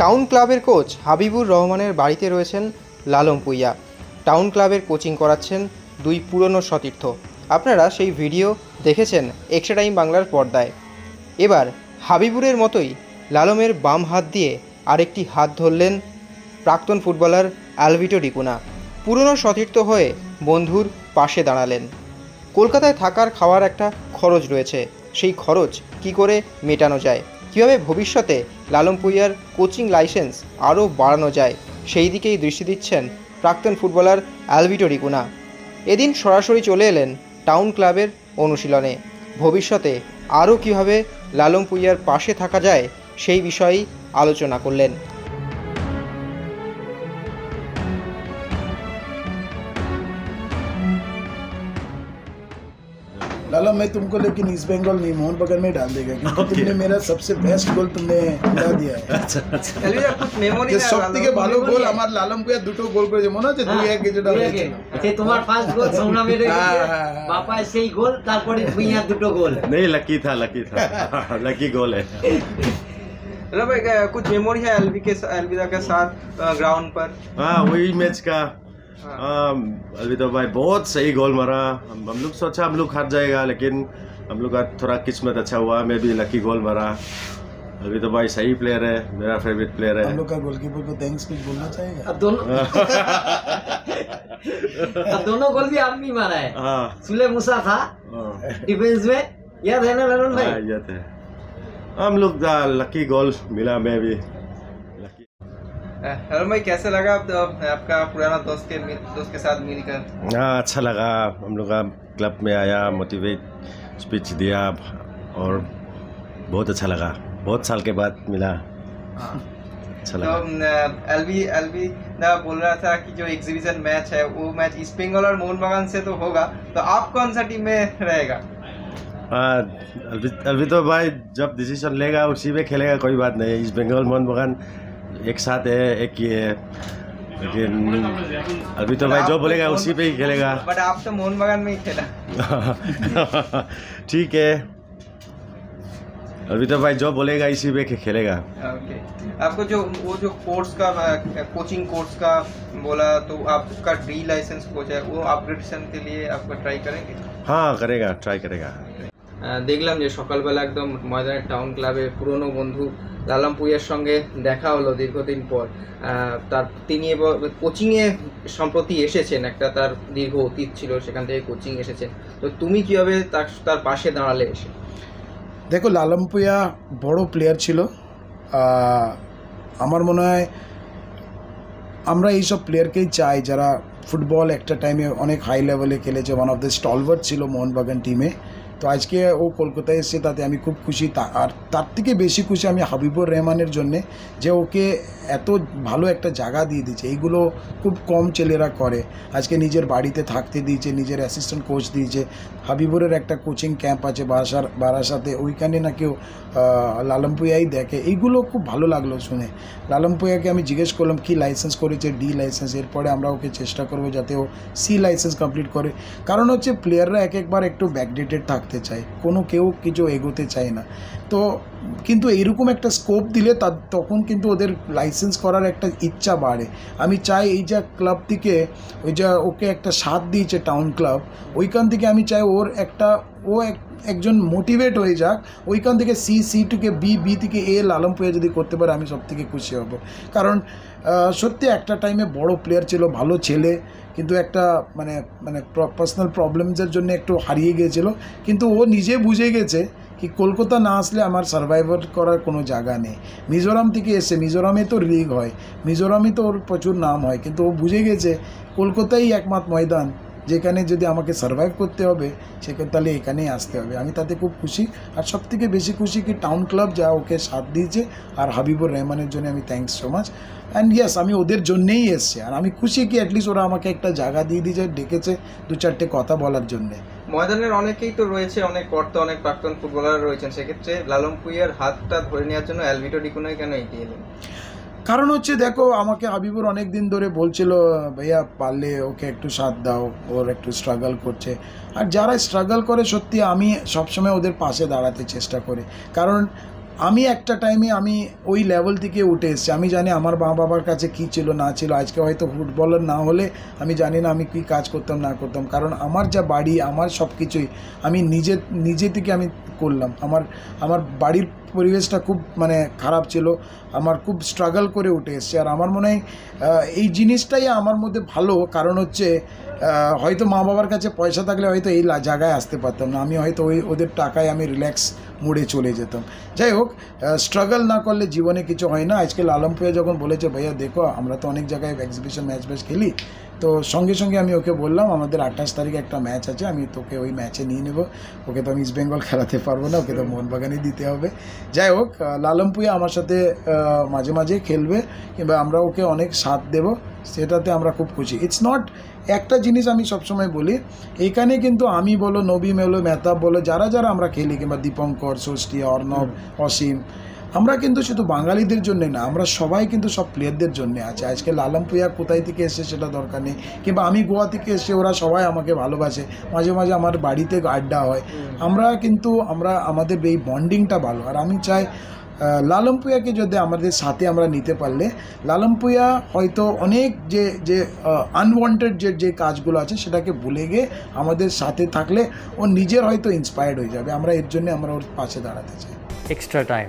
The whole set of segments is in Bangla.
টাউন ক্লাবের কোচ হাবিবুর রহমানের বাড়িতে রয়েছেন লালম পুইয়া। টাউন ক্লাবের কোচিং করাচ্ছেন দুই পুরনো সতীর্থ। আপনারা সেই ভিডিও দেখেছেন এক্সট্রা টাইম বাংলার পর্দায়। এবার হাবিবুরের মতোই লালমের বাম হাত দিয়ে আরেকটি হাত ধরলেন প্রাক্তন ফুটবলার অ্যালভিটো ডিকুনা। পুরনো সতীর্থ হয়ে বন্ধুর পাশে দাঁড়ালেন। কলকাতায় থাকার খাওয়ার একটা খরচ রয়েছে, সেই খরচ কি করে মেটানো যায়, কীভাবে ভবিষ্যতে লালম পুইয়ার কোচিং লাইসেন্স আরও বাড়ানো যায়, সেই দিকেই দৃষ্টি দিচ্ছেন প্রাক্তন ফুটবলার অ্যালভিটো ডিকুনা। এদিন সরাসরি চলে এলেন টাউন ক্লাবের অনুশীলনে। ভবিষ্যতে আরও কীভাবে লালম পুইয়ার পাশে থাকা যায় সেই বিষয়েই আলোচনা করলেন। लाला मैं तुमको लेकिन ईस्ट बंगाल नहीं मोहन बगान में डाल देगा क्योंकि तुमने मेरा सबसे बेस्ट गोल तुमने मिला दिया है। যে সবথেকে ভালো গোল আমার লালম পুইয়া দুটো গোল করেছে মনে আছে 2-1 যেটা হয়েছিল সেই তোমার ফার্স্ট গোল সংগ্রামে বাপা সেই গোল তারপরে পুইয়া দুটো গোল नहीं लकी था लकी गोल है। भाई कुछ मेमोरी है अलविदा के साथ ग्राउंड पर? हाँ वही मैच का। अलविदा भाई बहुत सही गोल मारा। हम लोग सोचा हम लोग हार जाएगा, लेकिन हम लोग का थोड़ा किस्मत अच्छा हुआ, मैं भी लकी गोल मारा। अलविदा भाई सही प्लेयर है, मेरा फेवरेट प्लेयर है। हम लोग का गोलकीपर को थैंक्स कुछ बोलना चाहेगा? दोनों गोल भी आप ही मारा है। हाँ सुले मूसा था डिफेंस में, याद है ना लालन भाई? याद है। हम लोग का लकी गोल मिला, मैं भी लकी। लालम भाई कैसे लगा आपका पुराना दोस्त के साथ मिलकर? हाँ अच्छा लगा। हम लोग का क्लब में आया, मोटिवेट स्पीच दिया और बहुत अच्छा लगा। बहुत साल के बाद मिला, अच्छा लगा। तो एलवी बोल रहा था कि जो एग्जीबिशन मैच है वो मैच ईस्ट बंगाल और मोहन बागान से तो होगा, तो आप कौन सा टीम में रहेगा? अभी तो भाई जब डिसीजन लेगा उसी में खेलेगा, कोई बात नहीं। ईस्ट बंगाल मोहन बागान एक साथ है, एक ही है, लेकिन अभी तो भाई जो बोलेगा उसी पे ही खेलेगा। बट आप तो मोहन बागान में ही खेला। ठीक है, अभी तो भाई जो बोलेगा इसी पे खेलेगा। ओके, आपको जो कोर्स का कोचिंग कोर्स का बोला, तो आपका डी लाइसेंस कोच है, वो अपग्रेडेशन के लिए आपको ट्राई करेंगे? हाँ करेगा, ट्राई करेगा। দেখলাম যে সকালবেলা একদম ময়দানের টাউন ক্লাবে পুরনো বন্ধু লালম পুইয়ার সঙ্গে দেখা হলো দীর্ঘদিন পর। তিনি কোচিংয়ে সম্প্রতি এসেছেন, একটা তার দীর্ঘ অতীত ছিল, সেখান থেকে কোচিং এসেছেন। তো তুমি কীভাবে তার পাশে দাঁড়ালে এসে? দেখো লালম পুইয়া বড় প্লেয়ার ছিল। আমার মনে হয় আমরা এইসব প্লেয়ারকেই চাই যারা ফুটবল একটা টাইমে অনেক হাই লেভেলে খেলেছে, ওয়ান অফ দ্য স্টলভার্ট ছিল মোহনবাগান টিমে। তো আজকে ও কলকাতায় এসে তাতে আমি খুব খুশি। আর তার থেকে বেশি খুশি আমি হাবিবুর রহমানের জন্যে, যে ওকে এত ভালো একটা জায়গা দিয়ে দিয়েছে। এইগুলো খুব কম ছেলেরা করে। আজকে নিজের বাড়িতে থাকতে দিয়েছে, নিজের অ্যাসিস্ট্যান্ট কোচ দিয়েছে। হাবিবুরের একটা কোচিং ক্যাম্প আছে বারাসাতে, ওইখানে নাকি লালম পুইয়াই দেখে। এইগুলো খুব ভালো লাগলো শুনে। লালম পুইয়াকে আমি জিজ্ঞেস করলাম কি লাইসেন্স করেছে, ডি লাইসেন্স। এরপরে আমরা ওকে চেষ্টা করবো যাতে ও সি লাইসেন্স কমপ্লিট করে। কারণ হচ্ছে প্লেয়াররা একবার একটু ব্যাকডেটেড থাকতে চায়, কেউ কিছু এগোতে চায় না। তো কিন্তু এইরকম একটা স্কোপ দিলে তখন কিন্তু ওদের লাইসেন্স করার একটা ইচ্ছা বাড়ে। আমি চাই এই যে ক্লাব থেকে ওকে একটা সাথ দিয়েছে টাউন ক্লাব, ওইখান থেকে আমি চাই একজন মোটিভেট হয়ে যাক। ওইখান থেকে সি থেকে বি থেকে এ লালম পুইয়া যদি করতে পারে আমি সব থেকে খুশি হব। কারণ সত্যি একটা টাইমে বড় প্লেয়ার ছিল, ভালো ছেলে, কিন্তু একটা মানে পার্সোনাল প্রবলেমসের জন্য একটু হারিয়ে গিয়েছিল। কিন্তু ও নিজে বুঝে গেছে কি কলকাতা না আসলে আমার সার্ভাইভার করার কোনো জায়গা নেই। মিজোরাম থেকে এসে, মিজোরামে তো লিগ হয়, মিজোরামে তো ওর প্রচুর নাম হয়, কিন্তু ও বুঝে গেছে কলকাতাই একমাত্র ময়দান যেখানে যদি আমাকে সার্ভাইভ করতে হবে সেখানে তাহলে এখানেই আসতে হবে। আমি তাতে খুব খুশি। আর সবথেকে বেশি খুশি কি টাউন ক্লাব যা ওকে সাথ দিয়েছে, আর হাবিবুর রহমানের জন্য আমি thanks so much. And yes, আমি ওদের জন্যেই এসছি। আর আমি খুশি কি অ্যাটলিস্ট ওরা আমাকে একটা জায়গা দিয়ে দিয়েছে, ডেকেছে 2-4টে কথা বলার জন্যে। ময়দানের অনেকেই তো রয়েছে, অনেক অনেক প্রাক্তন ফুটবলার রয়েছেন, সেক্ষেত্রে লালম পুইয়ার হাতটা ধরে নেওয়ার জন্য অ্যালভিটো ডিকুনাই কেন এগিয়ে এলেন? কারণ হচ্ছে দেখো, আমাকে হাবিবুর অনেক দিন ধরে বলছিল ভাইয়া পারলে ওকে একটু সাথ দাও, ওর একটু স্ট্রাগল করছে। আর যারা স্ট্রাগল করে সত্যি আমি সবসময় ওদের পাশে দাঁড়াতে চেষ্টা করি। কারণ আমি একটা টাইমে আমি ওই লেভেল থেকে উঠে এসেছি। আমি জানি আমার মা বাবার কাছে কী ছিল না ছিল। আজকে হয়তো ফুটবলার না হলে আমি জানি না আমি কী কাজ করতাম না করতাম, কারণ আমার যা বাড়ি, আমার সব কিছুই আমি নিজে থেকে আমি করলাম। আমার বাড়ির পরিবেশটা খুব মানে খারাপ ছিল, আমার খুব স্ট্রাগল করে উঠে এসছে। আর আমার মনে হয় এই জিনিসটাই আমার মধ্যে ভালো, কারণ হচ্ছে হয়তো মা বাবার কাছে পয়সা থাকলে হয়তো এই জায়গায় আসতে পারতাম না, আমি হয়তো ওদের টাকায় আমি রিল্যাক্স মুডে চলে যেতাম। যাই হোক, স্ট্রাগল না করলে জীবনে কিছু হয় না। আজকে লালমপুয়া যখন বলেছে ভাইয়া দেখো আমরা তো অনেক জায়গায় এক্সিবিশন ম্যাচ খেলি, তো সঙ্গে সঙ্গে আমি ওকে বললাম আমাদের 28 তারিখে একটা ম্যাচ আছে, আমি তোকে ওই ম্যাচে নিয়ে নেবো। ওকে তো আমি ইস্ট বেঙ্গল খেলাতে পারবো না, ওকে তো মোহনবাগানই দিতে হবে। যাই হোক, লালমপুয়া আমার সাথে মাঝে মাঝে খেলবে, কিংবা আমরা ওকে অনেক সাথ দেব, সেটাতে আমরা খুব খুশি। ইটস নট, একটা জিনিস আমি সবসময় বলি, এখানে কিন্তু আমি বলো, নবী বলো, মেহতাব বলো, যারা আমরা খেলি, কিংবা দীপঙ্কর, ষষ্ঠী, অর্ণব, অসীম, আমরা কিন্তু শুধু বাঙালিদের জন্যে না, আমরা সবাই কিন্তু সব প্লেয়ারদের জন্য আছে। আজকে লালমপুয়া কোথায় থেকে এসে সেটা দরকার নেই, কিংবা আমি গোয়া থেকে এসে ওরা সবাই আমাকে ভালোবাসে, মাঝে মাঝে আমার বাড়িতে আড্ডা হয়। আমরা কিন্তু আমাদের এই বন্ডিংটা ভালো। আর আমি চাই লালমপুয়াকে যদি আমাদের সাথে আমরা নিতে পারলে, লালমপুয়া হয়তো অনেক যে আনওয়ান্টেড যে কাজগুলো আছে সেটাকে ভুলে গিয়ে আমাদের সাথে থাকলে ও নিজের হয়তো ইন্সপায়ার্ড হয়ে যাবে। আমরা এর জন্য আমরা ওর পাশে দাঁড়াতে চাই। Extra time.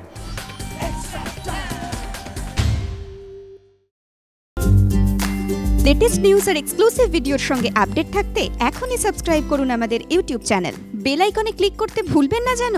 লেটেস্ট নিউজ আর এক্সক্লুসিভ ভিডিওর সঙ্গে আপডেট থাকতে এখনই সাবস্ক্রাইব করুন আমাদের ইউটিউব চ্যানেল। বেল আইকনে ক্লিক করতে ভুলবেন না যেন।